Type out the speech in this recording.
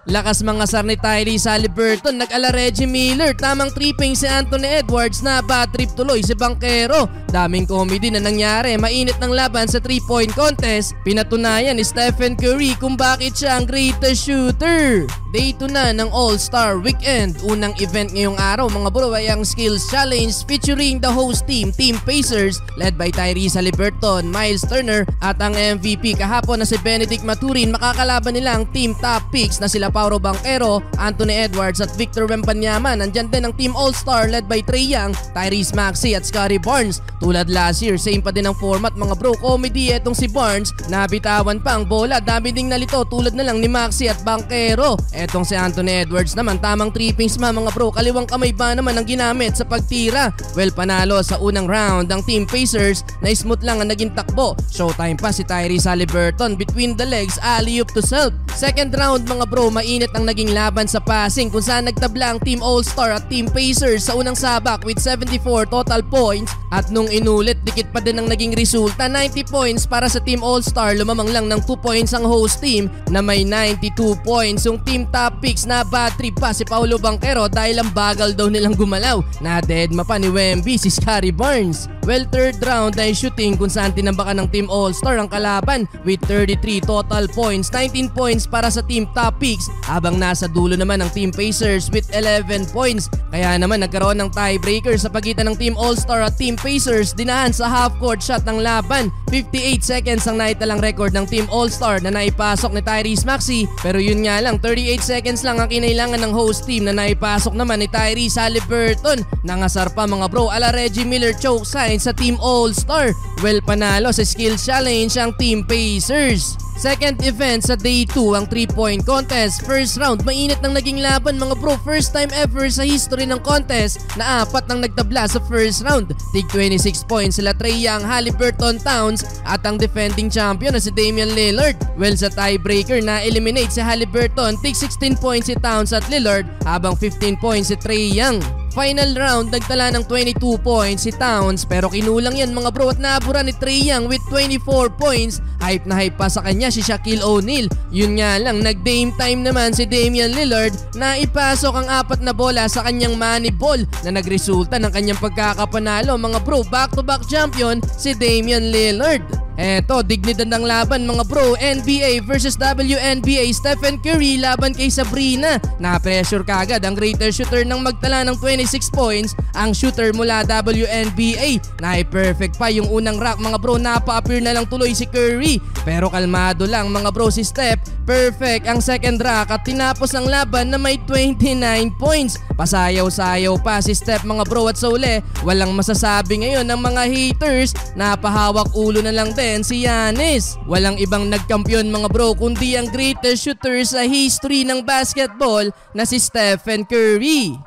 Lakas mga sar ni Tyrese Haliburton, nag-ala Reggie Miller, tamang tripping si Anthony Edwards, na bad trip tuloy si Banchero. Daming comedy na nangyari, mainit ng laban sa 3-point contest. Pinatunayan ni Stephen Curry kung bakit siya ang greatest shooter. Day 2 na ng All-Star Weekend. Unang event ngayong araw mga bro ay ang Skills Challenge featuring the host team, Team Pacers, led by Tyrese Haliburton, Miles Turner at ang MVP kahapon na si Benedict Mathurin. Makakalaban nila ang team top picks na sila Paolo Banchero, Anthony Edwards at Victor Wembanyama. Nandyan din ang Team All-Star led by Trae Young, Tyrese Maxey at Scottie Barnes. Tulad last year, same pa din ang format mga bro. Comedy etong si Barnes, nabitawan pa ang bola, dami ding nalito tulad na lang ni Maxey at Banchero. Etong si Anthony Edwards naman, tamang trippings mga bro, kaliwang kamay ba naman ang ginamit sa pagtira. Well, panalo sa unang round ang Team Pacers, na smooth lang ang naging takbo. Showtime pa si Tyrese Haliburton, between the legs, alley-oop to self. Second round mga bro, mainit ang naging laban sa passing kung saan nagtabla ang Team All-Star at Team Pacers sa unang sabak with 74 total points, at nung inulit, dikit pa din ang naging resulta, 90 points para sa Team All-Star. Lumamang lang ng 2 points ang host team na may 92 points. Yung Team Top Picks, na bad trip pa si Paolo Banchero dahil ang bagal daw nilang gumalaw. Na-deadma pa ni Wemby si Scottie Barnes. Well, third round ay shooting kung saan tinambakan ng Team All-Star ang kalaban with 33 total points, 19 points para sa Team Top Picks, habang nasa dulo naman ang Team Pacers with 11 points. Kaya naman nagkaroon ng tiebreaker sa pagitan ng Team All-Star at Team Pacers. Dinahan sa half-court shot ng laban. 58 seconds ang naitalang record ng Team All-Star na naipasok ni Tyrese Maxey, pero yun nga lang, 38 seconds lang ang kinailangan ng host team na naipasok naman ni Tyrese Haliburton. Nangasar pa mga bro, ala Reggie Miller choke sign sa Team All-Star. Well, panalo sa Skills Challenge ang Team Pacers. Second event sa day 2 ang 3-point contest. First round, mainit nang naging laban mga bro. First time ever sa history ng contest na 4 nang nagtabla sa first round. Tig 26 points sila Trae Young, Haliburton, Towns at ang defending champion na si Damian Lillard. Well, sa tiebreaker na eliminate si Haliburton, tig 16 points si Towns at Lillard, habang 15 points si Trae Young. Final round, nagtala ng 22 points si Towns, pero kinulang yan mga bro at naabura ni Trae Young with 24 points. Hype na hype pa sa kanya si Shaquille O'Neal. Yun nga lang, nag-dame time naman si Damian Lillard na ipasok ang 4 na bola sa kanyang money ball na nagresulta ng kanyang pagkakapanalo mga bro. Back-to-back champion si Damian Lillard. Eto, dignidad ng laban mga bro. NBA versus WNBA. Stephen Curry laban kay Sabrina. Na-pressure kagad ang greatest shooter ng magtala ng 26 points, ang shooter mula WNBA. Na-perfect pa yung unang rack mga bro. Napa-appear na lang tuloy si Curry, pero kalmado lang mga bro si Steph. Perfect ang second rack at tinapos ang laban na may 29 points. Pasayaw-sayaw pa si Steph mga bro, at sa uli, walang masasabi ngayon ng mga haters. Napahawak ulo na lang din si Giannis. Walang ibang nagkampiyon mga bro kundi ang greatest shooter sa history ng basketball na si Stephen Curry.